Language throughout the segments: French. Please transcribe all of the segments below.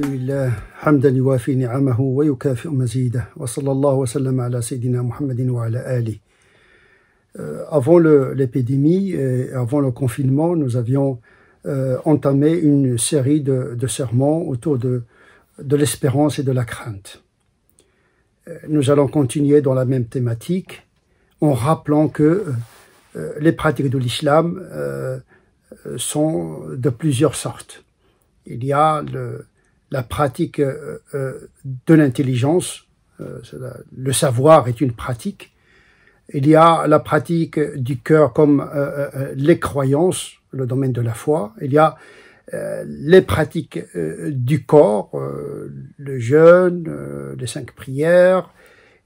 الحمد لله حمدا يوافي نعمه ويكافئ مزيده وصلى الله وسلم على سيدنا محمد وعلى آله. Avant l'épidémie et avant le confinement, nous avions entamé une série de sermons autour de l'espérance et de la crainte. Nous allons continuer dans la même thématique en rappelant que les pratiques de l'islam sont de plusieurs sortes. Il y a la pratique de l'intelligence, le savoir est une pratique. Il y a la pratique du cœur comme les croyances, le domaine de la foi. Il y a les pratiques du corps, le jeûne, les 5 prières.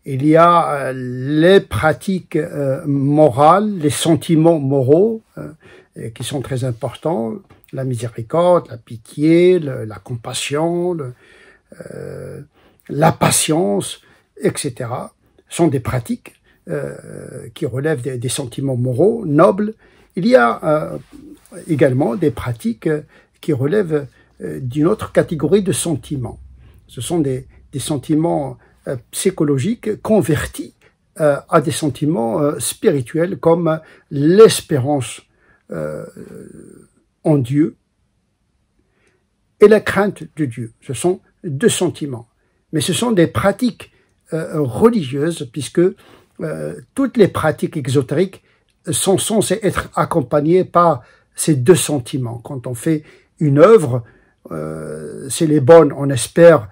Il y a les pratiques morales, les sentiments moraux qui sont très importants. La miséricorde, la pitié, la compassion, la patience, etc. sont des pratiques qui relèvent des sentiments moraux, nobles. Il y a également des pratiques qui relèvent d'une autre catégorie de sentiments. Ce sont des sentiments psychologiques convertis à des sentiments spirituels comme l'espérance en Dieu et la crainte de Dieu. Ce sont 2 sentiments. Mais ce sont des pratiques religieuses puisque toutes les pratiques exotériques sont censées être accompagnées par ces 2 sentiments. Quand on fait une œuvre, c'est les bonnes, on espère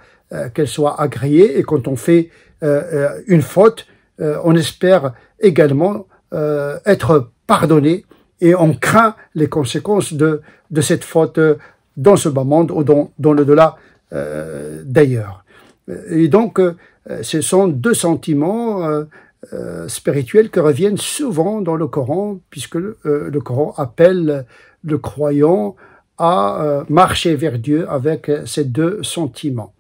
qu'elles soient agréées, et quand on fait une faute, on espère également être pardonné, et on craint les conséquences de cette faute dans ce bas monde ou dans le-delà d'ailleurs. Et donc, ce sont 2 sentiments spirituels qui reviennent souvent dans le Coran, puisque le Coran appelle le croyant à marcher vers Dieu avec ces 2 sentiments.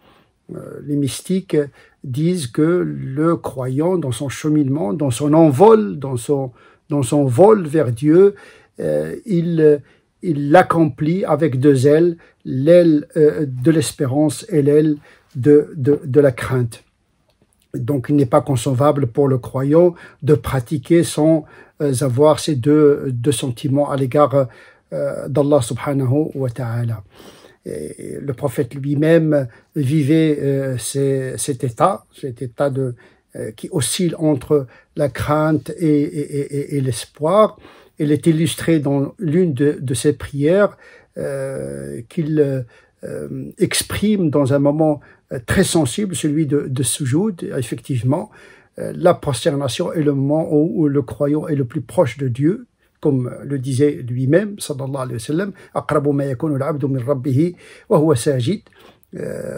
Les mystiques disent que le croyant, dans son cheminement, dans son envol, dans son vol vers Dieu, il l'accomplit avec 2 ailes, l'aile de l'espérance et l'aile de la crainte. Donc il n'est pas concevable pour le croyant de pratiquer sans avoir ces deux sentiments à l'égard d'Allah subhanahu wa ta'ala. Et le prophète lui-même vivait cet état qui oscille entre la crainte et l'espoir. Il est illustré dans l'une de ses prières qu'il exprime dans un moment très sensible, celui de sujoud. Effectivement, la prosternation est le moment où le croyant est le plus proche de Dieu, comme le disait lui-même, sallallahu alayhi wa sallam, « Aqrabu ma yakunu al-abdu min rabbihi wa huwa sajid,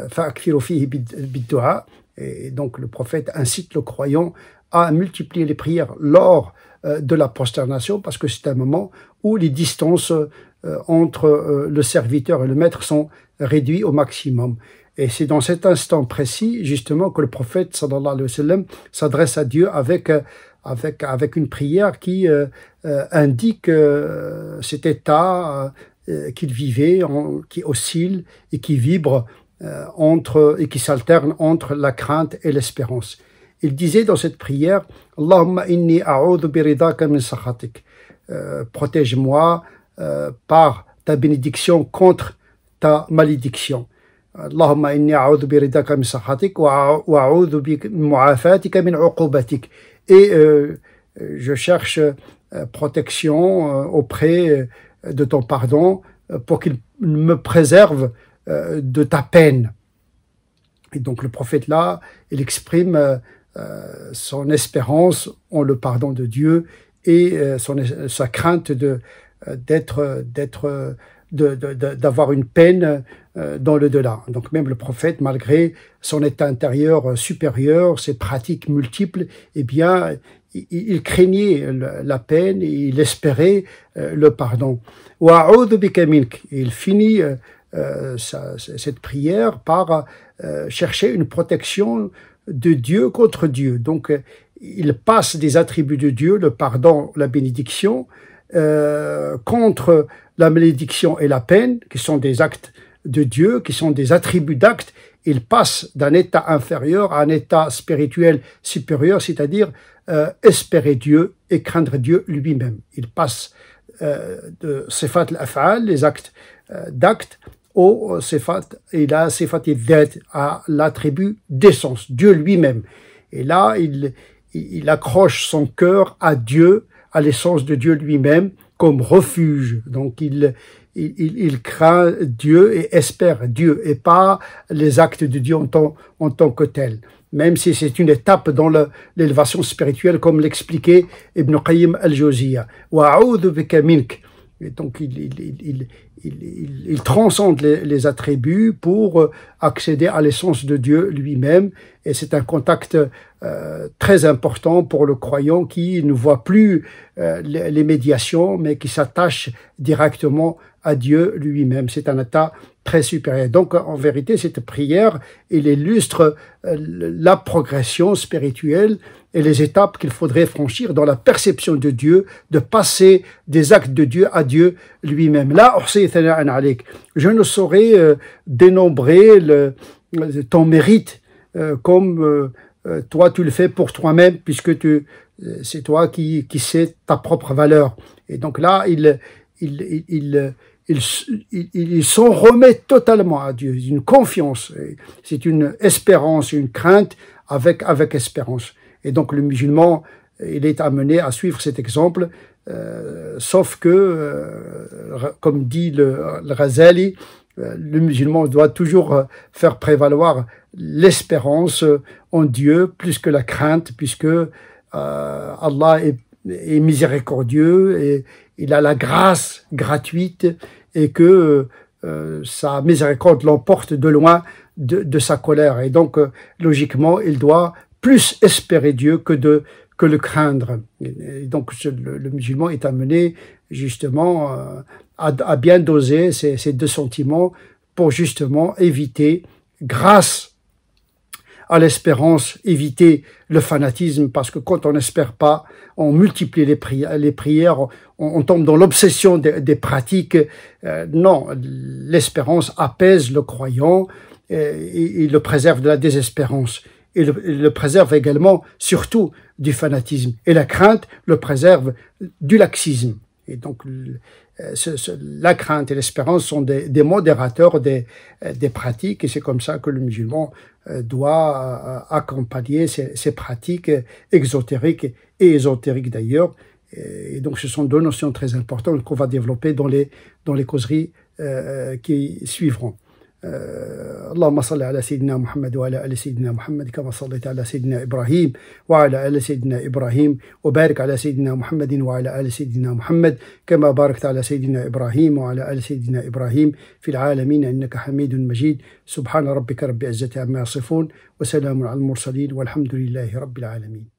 fa'akthiru fihi bid-du'a » Et donc le prophète incite le croyant à multiplier les prières lors de la prosternation, parce que c'est un moment où les distances entre le serviteur et le maître sont réduites au maximum. Et c'est dans cet instant précis, justement, que le prophète, sallallahu alayhi wa sallam, s'adresse à Dieu avec une prière qui indique cet état qu'il vivait, qui oscille et qui vibre et qui s'alterne entre la crainte et l'espérance. Il disait dans cette prière, « Allahumma inni a'udhu biridaka min sakhatik » protège-moi par ta bénédiction contre ta malédiction. Allahumma inni a'udhu biridaka min sakhatik wa a'udhu bi mu'afatika min 'uqubatik. Et je cherche protection auprès de ton pardon pour qu'il me préserve de ta peine. Et donc le prophète là, il exprime son espérance en le pardon de Dieu et sa crainte d'avoir une peine dans le delà. Donc même le prophète, malgré son état intérieur supérieur, ses pratiques multiples, eh bien il craignait la peine et il espérait le pardon. Il finit cette prière par chercher une protection de Dieu contre Dieu. Donc il passe des attributs de Dieu, le pardon, la bénédiction, contre la malédiction et la peine, qui sont des actes de Dieu, qui sont des attributs d'actes, il passe d'un état inférieur à un état spirituel supérieur, c'est-à-dire espérer Dieu et craindre Dieu lui-même. Il passe de sifat al-af'al, les actes d'actes, au sifat, il a sifat al-dhat, à l'attribut d'essence, Dieu lui-même. Et là, il accroche son cœur à Dieu, à l'essence de Dieu lui-même, comme refuge. Donc il craint Dieu et espère Dieu, et pas les actes de Dieu en tant que tels. Même si c'est une étape dans l'élévation spirituelle, comme l'expliquait Ibn Qayyim al-Jawziyya. Wa'oudhu bika mink. Et donc il transcende les attributs pour accéder à l'essence de Dieu lui-même, et c'est un contact très important pour le croyant qui ne voit plus les médiations, mais qui s'attache directement à Dieu lui-même. C'est un état très supérieur. Donc en vérité, cette prière, elle illustre la progression spirituelle et les étapes qu'il faudrait franchir dans la perception de Dieu, de passer des actes de Dieu à Dieu lui-même. Là, je ne saurais dénombrer ton mérite comme toi tu le fais pour toi-même, puisque c'est toi qui sais ta propre valeur. Et donc là, il s'en remet totalement à Dieu, une confiance, c'est une espérance, une crainte avec espérance. Et donc le musulman, il est amené à suivre cet exemple, sauf que, comme dit le Ghazali, le musulman doit toujours faire prévaloir l'espérance en Dieu plus que la crainte, puisque Allah est miséricordieux et il a la grâce gratuite, et que sa miséricorde l'emporte de loin de sa colère. Et donc, logiquement, il doit plus espérer Dieu que le craindre. Et donc, le musulman est amené justement à bien doser ces deux sentiments pour justement éviter, grâce à l'espérance, éviter le fanatisme, parce que quand on n'espère pas, on multiplie les prières, on tombe dans l'obsession des pratiques. Non, l'espérance apaise le croyant et le préserve de la désespérance. Et le préserve également, surtout, du fanatisme. Et la crainte le préserve du laxisme. Et donc, la crainte et l'espérance sont des modérateurs des pratiques, et c'est comme ça que le musulman doit accompagner ces pratiques exotériques et ésotériques d'ailleurs. Et donc, ce sont deux notions très importantes qu'on va développer dans les causeries qui suivront. اللهم صل على سيدنا محمد وعلى آل سيدنا محمد كما صليت على سيدنا إبراهيم وعلى آل سيدنا إبراهيم وبارك على سيدنا محمد وعلى آل سيدنا محمد كما باركت على سيدنا إبراهيم وعلى آل سيدنا إبراهيم في العالمين إنك حميد مجيد سبحان ربك رب العزة عما يصفون وسلام على المرسلين والحمد لله رب العالمين.